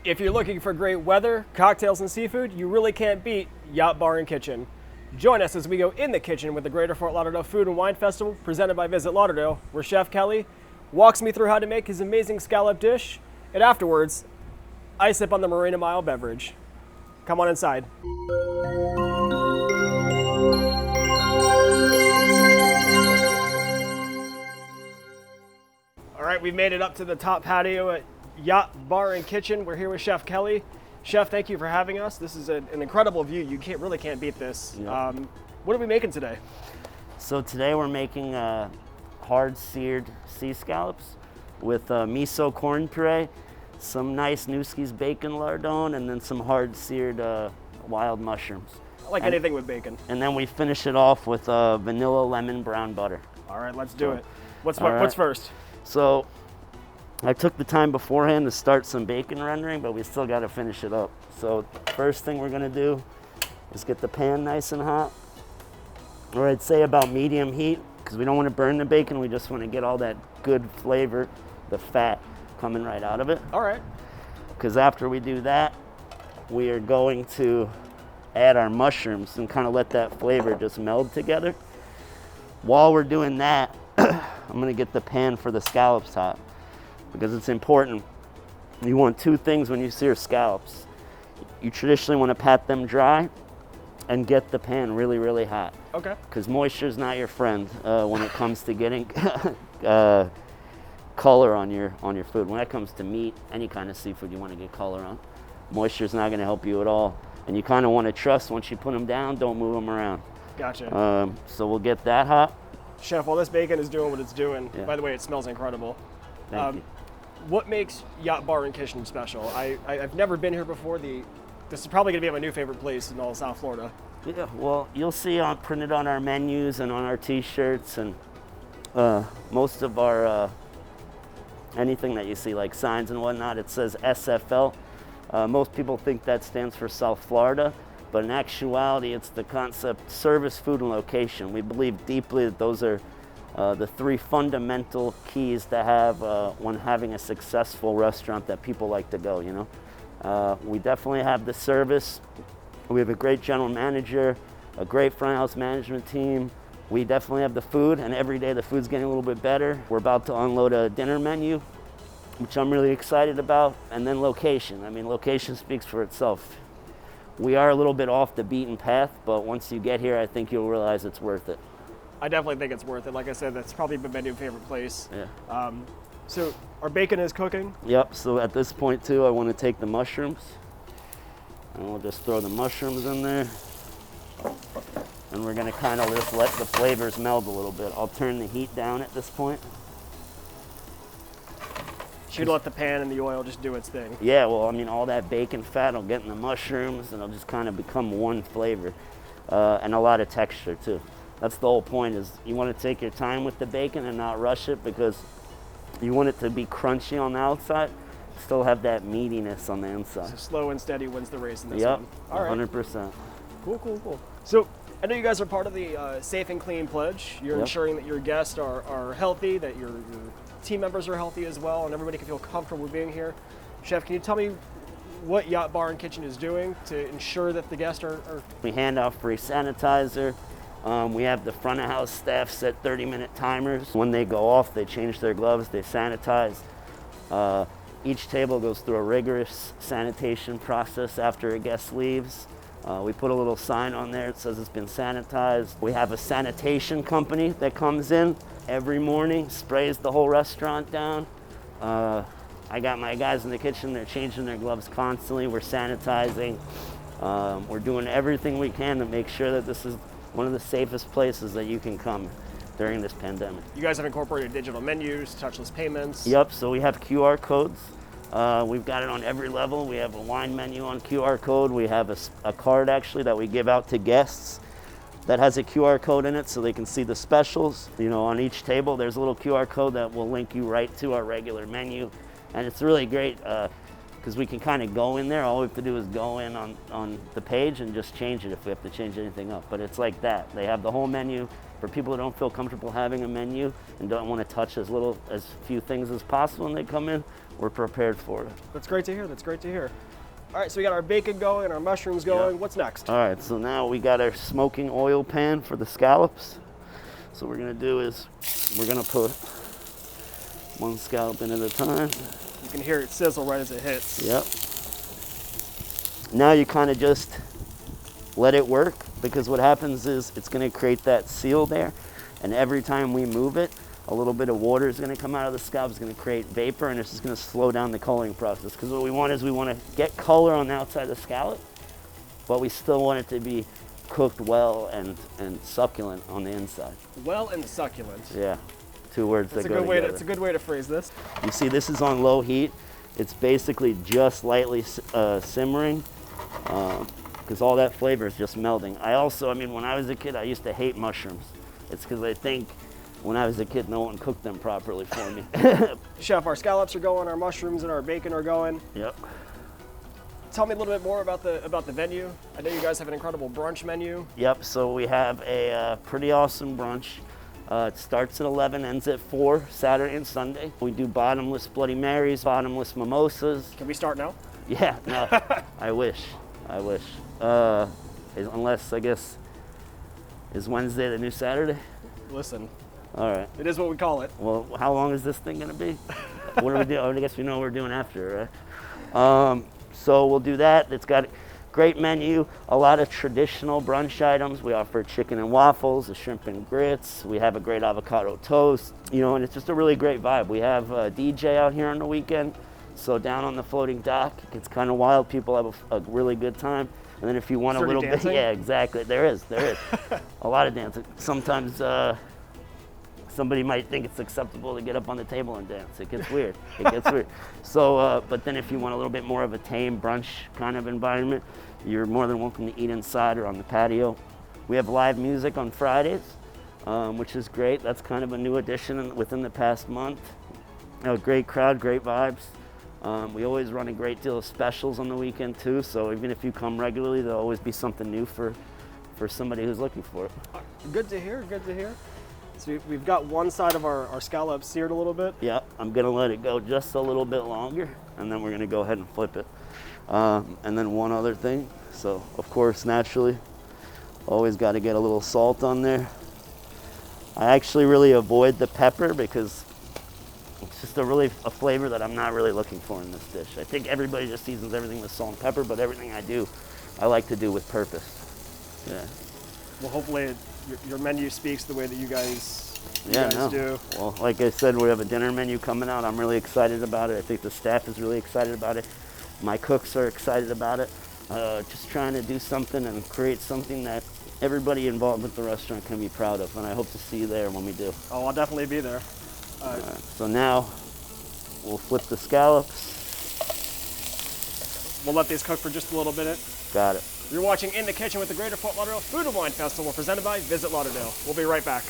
If you're looking for great weather, cocktails, and seafood, you really can't beat Yacht Bar and Kitchen. Join us as we go in the kitchen with the Greater Fort Lauderdale Food and Wine Festival presented by Visit Lauderdale, where Chef Kelly walks me through how to make his amazing scallop dish, and afterwards, I sip on the Marina Mile beverage. Come on inside. All right, we've made it up to the top patio at Yacht Bar and Kitchen. We're here with Chef Kelly. Chef, thank you for having us. This is an incredible view. You really can't beat this. Yep. What are we making today? So today we're making hard seared sea scallops with miso corn puree, some nice Newski's bacon lardon, and then some hard seared wild mushrooms. I like anything with bacon. And then we finish it off with vanilla lemon brown butter. All right, let's do it. What's first? So I took the time beforehand to start some bacon rendering, but we still got to finish it up. So first thing we're gonna do is get the pan nice and hot, or I'd say about medium heat, because we don't want to burn the bacon. We just want to get all that good flavor, the fat coming right out of it. All right. Because after we do that, we are going to add our mushrooms and kind of let that flavor just meld together. While we're doing that, I'm gonna get the pan for the scallops hot, because it's important. You want two things when you sear scallops. You traditionally want to pat them dry and get the pan really, really hot. Okay. Because moisture is not your friend when it comes to getting color on your food. When it comes to meat, any kind of seafood you want to get color on, moisture is not going to help you at all. And you kind of want to trust once you put them down, don't move them around. Gotcha. So we'll get that hot. Chef, while this bacon is doing what it's doing, Yeah. by the way, it smells incredible. Thank you. What makes Yacht Bar and Kitchen special? I've never been here before. This is probably going to be my new favorite place in all of South Florida. Yeah, well, you'll see printed on our menus and on our T-shirts and most of our anything that you see, like signs and whatnot, it says SFL. Most people think that stands for South Florida, but in actuality, it's the concept service, food, and location. We believe deeply that those are the three fundamental keys to have when having a successful restaurant that people like to go, you know. We definitely have the service. We have a great general manager, a great front house management team. We definitely have the food, and every day the food's getting a little bit better. We're about to unload a dinner menu, which I'm really excited about, and then location. I mean, location speaks for itself. We are a little bit off the beaten path, but once you get here, I think you'll realize it's worth it. I definitely think it's worth it. Like I said, that's probably been my new favorite place. Yeah. So our bacon is cooking. Yep, so at this point too, I want to take the mushrooms, and we'll just throw the mushrooms in there. And we're gonna kind of just let the flavors meld a little bit. I'll turn the heat down at this point. Should let the pan and the oil just do its thing. Yeah, well, I mean, all that bacon fat will get in the mushrooms, and it'll just kind of become one flavor, and a lot of texture too. That's the whole point, is you want to take your time with the bacon and not rush it, because you want it to be crunchy on the outside, still have that meatiness on the inside. So slow and steady wins the race in this Yep, one. All right. 100%. Cool. So I know you guys are part of the Safe and Clean Pledge. You're Yep. ensuring that your guests are healthy, that your team members are healthy as well, and everybody can feel comfortable being here. Chef, can you tell me what Yacht Bar and Kitchen is doing to ensure that the guests are... We hand out free sanitizer. We have the front of house staff set 30-minute timers. When they go off, they change their gloves, they sanitize. Each table goes through a rigorous sanitation process after a guest leaves. We put a little sign on there that says it's been sanitized. We have a sanitation company that comes in every morning, sprays the whole restaurant down. I got my guys in the kitchen, they're changing their gloves constantly. We're sanitizing. We're doing everything we can to make sure that this is one of the safest places that you can come during this pandemic. You guys have incorporated digital menus, touchless payments. Yep, so we have QR codes. We've got it on every level. We have a wine menu on QR code. We have a card actually that we give out to guests that has a QR code in it so they can see the specials. You know, on each table there's a little QR code that will link you right to our regular menu. And it's really great because we can kind of go in there. All we have to do is go in on the page and just change it if we have to change anything up. But it's like that. They have the whole menu for people who don't feel comfortable having a menu and don't want to touch as few things as possible when they come in, we're prepared for it. That's great to hear. That's great to hear. All right, so we got our bacon going, our mushrooms going. Yeah. What's next? All right, so now we got our smoking oil pan for the scallops. So what we're gonna do is we're gonna put one scallop in at a time. You can hear it sizzle right as it hits. Yep. Now you kind of just let it work, because what happens is it's going to create that seal there, and every time we move it, a little bit of water is going to come out of the scallop. It's going to create vapor, and it's just going to slow down the coloring process, because what we want is we want to get color on the outside of the scallop, but we still want it to be cooked well and succulent on the inside. Well and succulent. Yeah, two words that go together. It's a good way to phrase this. You see, this is on low heat. It's basically just lightly simmering, because all that flavor is just melting. I mean, when I was a kid, I used to hate mushrooms. It's because I think when I was a kid, no one cooked them properly for me. Chef, our scallops are going, our mushrooms and our bacon are going. Yep. Tell me a little bit more about the venue. I know you guys have an incredible brunch menu. Yep, so we have a pretty awesome brunch. It starts at 11, ends at 4, Saturday and Sunday. We do bottomless Bloody Marys, bottomless mimosas. Can we start now? Yeah, no, I wish. Unless, I guess, is Wednesday the new Saturday? Listen. All right. It is what we call it. Well, how long is this thing gonna be? What do we do? I guess we know what we're doing after, right? So we'll do that. It's got a great menu, a lot of traditional brunch items. We offer chicken and waffles, a shrimp and grits. We have a great avocado toast, and it's just a really great vibe. We have a DJ out here on the weekend. So down on the floating dock, it gets kind of wild. People have a really good time. And then if you want a little bit, yeah, exactly. There is a lot of dancing. Sometimes somebody might think it's acceptable to get up on the table and dance. It gets weird. So, but then if you want a little bit more of a tame brunch kind of environment, you're more than welcome to eat inside or on the patio. We have live music on Fridays, which is great. That's kind of a new addition within the past month. A great crowd, great vibes. We always run a great deal of specials on the weekend too, so even if you come regularly, there'll always be something new for somebody who's looking for it. Good to hear, good to hear. So we've got one side of our scallops seared a little bit. Yeah, I'm gonna let it go just a little bit longer, and then we're gonna go ahead and flip it. And then one other thing, so of course, naturally, always gotta get a little salt on there. I actually really avoid the pepper because it's just a flavor that I'm not really looking for in this dish. I think everybody just seasons everything with salt and pepper, but everything I do, I like to do with purpose. Yeah. Well, hopefully your menu speaks the way that you guys do. Well, like I said, we have a dinner menu coming out. I'm really excited about it. I think the staff is really excited about it. My cooks are excited about it. Just trying to do something and create something that everybody involved with the restaurant can be proud of, and I hope to see you there when we do. Oh, I'll definitely be there. So now we'll flip the scallops. We'll let these cook for just a little bit. Got it. You're watching In the Kitchen with the Greater Fort Lauderdale Food and Wine Festival, presented by Visit Lauderdale. We'll be right back.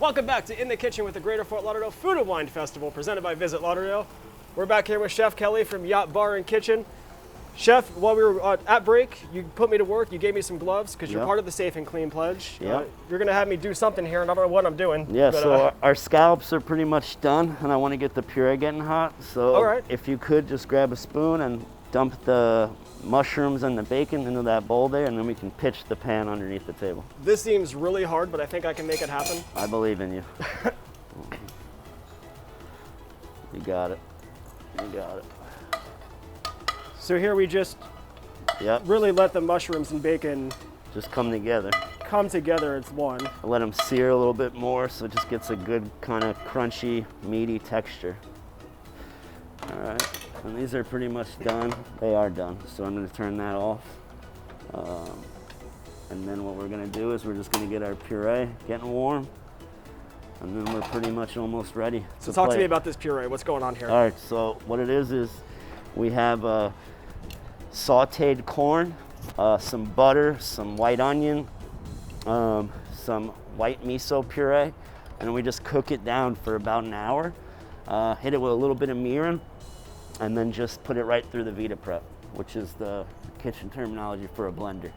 Welcome back to In the Kitchen with the Greater Fort Lauderdale Food and Wine Festival, presented by Visit Lauderdale. We're back here with Chef Kelly from Yacht Bar and Kitchen. Chef, while we were at break, you put me to work. You gave me some gloves because you're part of the Safe and Clean Pledge. Yep. You're going to have me do something here, and I don't know what I'm doing. Yeah, but, so our scallops are pretty much done, and I want to get the puree getting hot. So all right. If you could just grab a spoon and dump the mushrooms and the bacon into that bowl there, and then we can pitch the pan underneath the table. This seems really hard, but I think I can make it happen. I believe in you. You got it. You got it. So here we just really let the mushrooms and bacon just come together. Come together as one. I let them sear a little bit more so it just gets a good kind of crunchy, meaty texture. All right, and these are pretty much done. They are done, so I'm going to turn that off. And then what we're going to do is we're just going to get our puree getting warm. And then we're pretty much almost ready. So talk to me about this puree. What's going on here? All right, so what it is we have sauteed corn, some butter, some white onion, some white miso puree, and then we just cook it down for about an hour. Hit it with a little bit of mirin, and then just put it right through the Vita Prep, which is the kitchen terminology for a blender.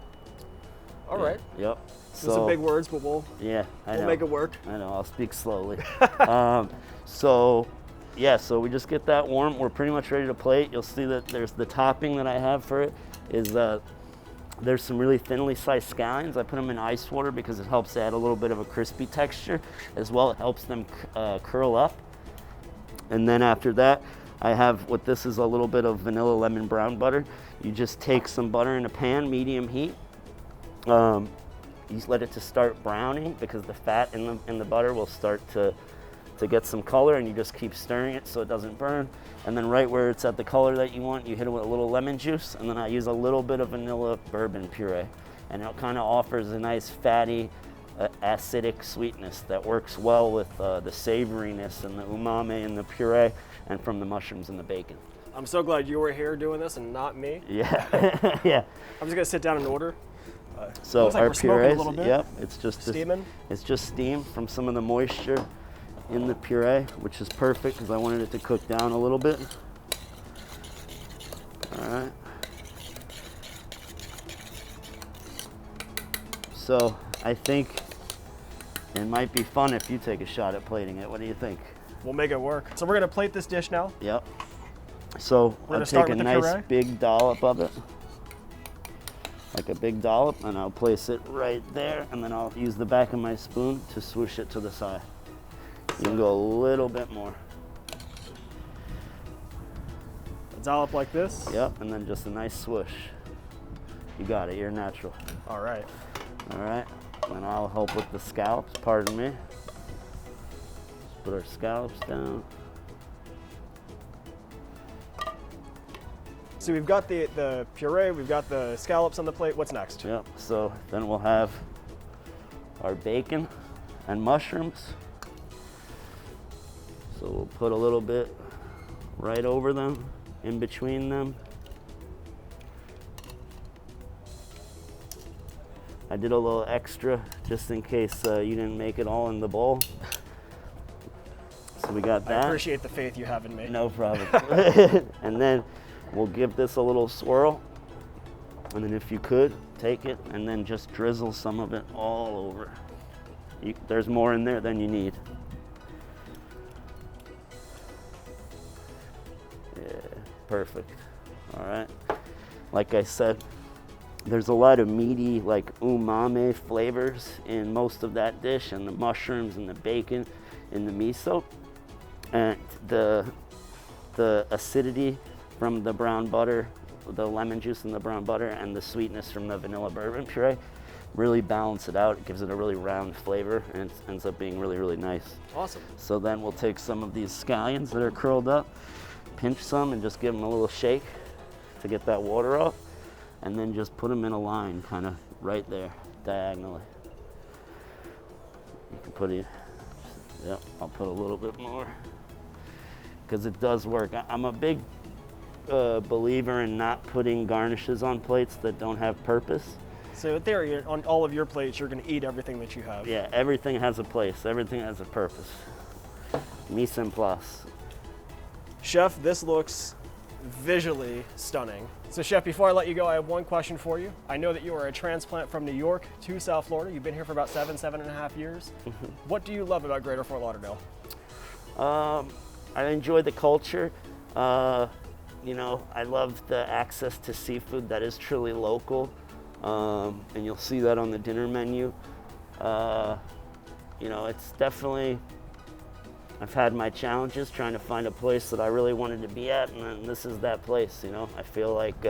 All right. Yep. Those are big words, but we'll make it work. I know, I'll speak slowly. So we just get that warm. We're pretty much ready to plate. You'll see that there's the topping that I have for it is there's some really thinly sliced scallions. I put them in ice water because it helps add a little bit of a crispy texture as well. It helps them curl up. And then after that, I have what this is a little bit of vanilla lemon brown butter. You just take some butter in a pan, medium heat. You let it to start browning because the fat in the butter will start to get some color, and you just keep stirring it so it doesn't burn. And then right where it's at the color that you want, you hit it with a little lemon juice, and then I use a little bit of vanilla bourbon puree. And it kind of offers a nice fatty, acidic sweetness that works well with the savoriness and the umami in the puree and from the mushrooms and the bacon. I'm so glad you were here doing this and not me. Yeah, yeah. I'm just gonna sit down and order. So looks like our we're smoking a purees, little bit. yep, it's just Steaming? It's just steam from some of the moisture in the puree, which is perfect because I wanted it to cook down a little bit. All right. So I think it might be fun if you take a shot at plating it. What do you think? We'll make it work. So we're gonna plate this dish now. Yep. So I'll take a nice big dollop of it. Like a big dollop, and I'll place it right there, and then I'll use the back of my spoon to swoosh it to the side. You can go a little bit more. A dollop like this? Yep, and then just a nice swoosh. You got it, you're natural. All right. All right, and I'll help with the scallops, pardon me. Let's put our scallops down. So we've got the puree, we've got the scallops on the plate. What's next? Yep, so then we'll have our bacon and mushrooms. So we'll put a little bit right over them, in between them. I did a little extra just in case you didn't make it all in the bowl. So we got that. I appreciate the faith you have in me. No problem. And then we'll give this a little swirl, and then if you could, take it and then just drizzle some of it all over. There's more in there than you need. Yeah, perfect. All right. Like I said, there's a lot of meaty, like umami flavors in most of that dish, and the mushrooms and the bacon and the miso, and the acidity from the brown butter, the lemon juice in the brown butter, and the sweetness from the vanilla bourbon puree really balance it out. It gives it a really round flavor, and it ends up being really, really nice. Awesome. So then we'll take some of these scallions that are curled up, pinch some, and just give them a little shake to get that water off, and then just put them in a line, kind of right there, diagonally. You can put it, yep, I'll put a little bit more, because it does work. I'm a big believer in not putting garnishes on plates that don't have purpose. So in theory, on all of your plates, you're going to eat everything that you have. Yeah, everything has a place. Everything has a purpose. Mise en place. Chef, this looks visually stunning. So Chef, before I let you go, I have one question for you. I know that you are a transplant from New York to South Florida. You've been here for about 7.5 years. What do you love about Greater Fort Lauderdale? I enjoy the culture. You know, I love the access to seafood that is truly local, and you'll see that on the dinner menu. You know, it's definitely, I've had my challenges trying to find a place that I really wanted to be at, and this is that place, you know. I feel like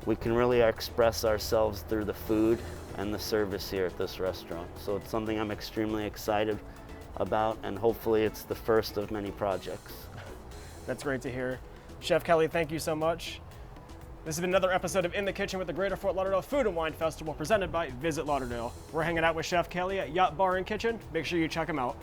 we can really express ourselves through the food and the service here at this restaurant. So it's something I'm extremely excited about, and hopefully it's the first of many projects. That's great to hear. Chef Kelly, thank you so much. This has been another episode of In the Kitchen with the Greater Fort Lauderdale Food and Wine Festival presented by Visit Lauderdale. We're hanging out with Chef Kelly at Yacht Bar and Kitchen. Make sure you check him out.